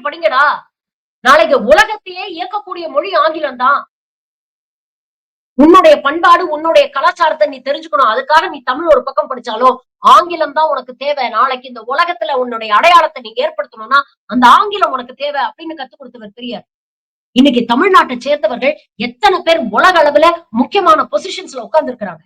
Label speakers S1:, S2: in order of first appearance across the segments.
S1: ஆங்கிலம் படிங்கடா. நாளைக்கு உலகத்தையே இயக்கக்கூடிய மொழி ஆங்கிலம் தான். உன்னுடைய பண்பாடு, உன்னுடைய கலாச்சாரத்த நீ தெரிஞ்சுக்கணும். அதுக்காக நீ தமிழ் ஒரு பக்கம் படிச்சாலும், ஆங்கிலம் தான் உனக்கு தேவை. நாளைக்கு இந்த உலகத்துல உன்னுடைய அடையாளத்த நீ ஏற்படுத்தணும்னா, அந்த ஆங்கிலம் உனக்கு தேவை அப்படின்னு கத்துக் குடுத்தவர் பெரியார். இன்னைக்கு தமிழ்நாட்ட சேர்ந்தவர்கள் எத்தன பேர் உலக அளவுல முக்கியமான பொசிஷன்ஸ்ல உட்கார்ந்து இருக்கிறாங்க.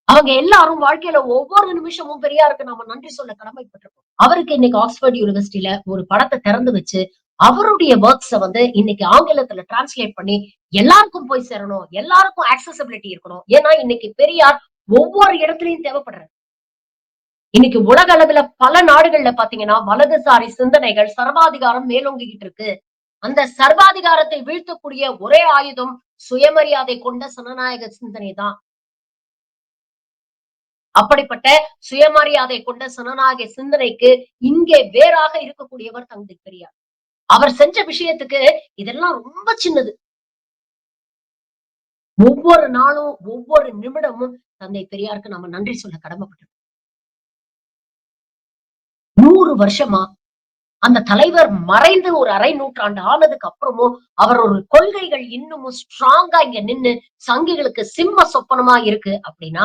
S1: அவங்க எல்லாரும் வாழ்க்கையில ஒவ்வொரு நிமிஷமும் பெரியாருக்கு நாம நன்றி சொல்ல கடமைப்பட்டிருக்கோம். அவருக்கு இன்னைக்கு ஆக்ஸ்போர்ட் யூனிவர்சிட்டியில ஒரு படத்த திறந்து வச்சு, அவருடைய வொர்க்ஸ வந்து இன்னைக்கு ஆங்கிலத்துல டிரான்ஸ்லேட் பண்ணி எல்லாருக்கும் போய் சேரணும். எல்லாருக்கும் ஆக்சஸிபிலிட்டி இருக்கணும். ஏன்னா இன்னைக்கு பெரியார் ஒவ்வொரு இடத்துலயும் தேவைப்படுறாரு. இன்னைக்கு உலக அளவுல பல நாடுகள்ல பாத்தீங்கன்னா, வலதுசாரி சிந்தனைகள், சர்வாதிகாரம் மேலோங்கிக்கிட்டு இருக்கு. அந்த சர்வாதிகாரத்தை வீழ்த்தக்கூடிய ஒரே ஆயுதம் சுயமரியாதை கொண்ட சனநாயக சிந்தனை தான். அப்படிப்பட்ட சுயமரியாதை கொண்ட சனநாயக சிந்தனைக்கு இங்கே வேறாக இருக்கக்கூடியவர் தந்தை பெரியார். அவர் செஞ்ச விஷயத்துக்கு இதெல்லாம் ரொம்ப சின்னது. ஒவ்வொரு நாளும், ஒவ்வொரு நிமிடமும் தந்தை பெரியாருக்கு நம்ம நன்றி சொல்ல கடமைப்பட்டிருக்கோம். 100 வருஷமா அந்த தலைவர் மறைந்து ஒரு அரை நூற்றாண்டு ஆனதுக்கு அப்புறமும் அவரோட கொள்கைகள் இன்னமும் ஸ்ட்ராங்கா இங்க நின்னு சங்கிகளுக்கு சிம்ம சொப்பனமா இருக்கு அப்படின்னா,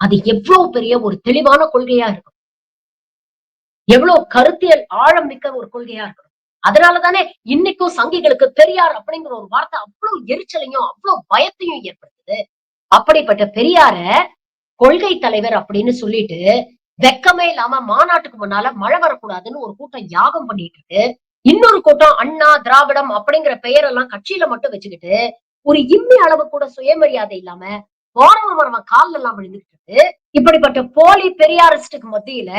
S1: அது எவ்வளவு பெரிய ஒரு தெளிவான கொள்கையா இருக்கும். எவ்வளவு கருத்தியல் ஆழம் மிக்க ஒரு கொள்கையா இருக்கும். அதனால தானே இன்னைக்கும் சங்கிகளுக்கு பெரியார் அப்படிங்கிற ஒரு வார்த்தை அவ்வளவு எரிச்சலையும், அவ்வளவு பயத்தையும் ஏற்படுத்துது. அப்படிப்பட்ட பெரியார கொள்கை தலைவர் அப்படின்னு சொல்லிட்டு, வெட்கமே இல்லாம மாநாட்டுக்கு முன்னால மழை வரக்கூடாதுன்னு ஒரு கூட்டம் யாகம் பண்ணிட்டு இருக்கு. இன்னொரு கூட்டம் அண்ணா, திராவிடம் அப்படிங்கிற பெயரெல்லாம் கட்சியில மட்டும் வச்சுக்கிட்டு, ஒரு இம்மி அளவு கூட சுயமரியாதை இல்லாம, போறவன் வரவன் கால்ல எல்லாம் விழுந்துகிட்டு இருக்கு. இப்படிப்பட்ட போலி பெரியாரிஸ்டுக்கு மத்தியில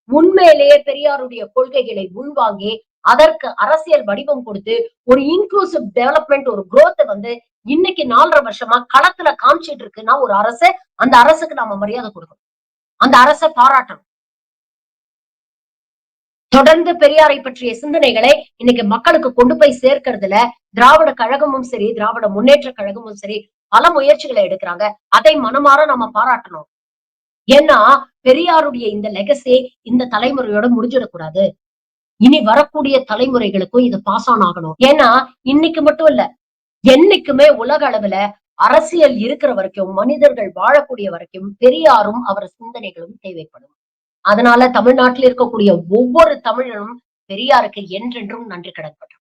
S1: உண்மையிலேயே பெரியாருடைய கொள்கைகளை உள்வாங்கி, அதற்கு அரசியல் வடிவம் கொடுத்து, ஒரு இன்க்ளூசிவ் டெவலப்மென்ட் ஒரு குரோத் வந்து இன்னைக்கு 4½ வருஷமா களத்துல காமிச்சிட்டு இருக்குன்னா ஒரு அரசு, அந்த அரசுக்கு நாம மரியாதை கொடுக்கணும். அந்த அரச பாராட்டணும். தொடர்ந்து பெரியாரை பற்றிய சிந்தனைகளை இன்னைக்கு மக்களுக்கு கொண்டு போய் சேர்க்கிறதுல திராவிட கழகமும் சரி, திராவிட முன்னேற்ற கழகமும் சரி, பல முயற்சிகளை எடுக்கிறாங்க. அதை மனமாற நம்ம பாராட்டணும். ஏன்னா, பெரியாருடைய இந்த லெகசி இந்த தலைமுறையோட முடிஞ்சிடக்கூடாது. இனி வரக்கூடிய தலைமுறைகளுக்கும் இது பாஸ் ஆன் ஆகணும். ஏன்னா, இன்னைக்கு மட்டும் இல்ல. என்னைக்குமே உலக அளவுல அரசியல் இருக்கிற வரைக்கும், மனிதர்கள் வாழக்கூடிய வரைக்கும் பெரியாரும் அவர் சிந்தனைகளும் தேவைப்படும். அதனால தமிழ்நாட்டில் இருக்கக்கூடிய ஒவ்வொரு தமிழனும் பெரியாருக்கு என்றென்றும் நன்றி கடன்பட்டோம்.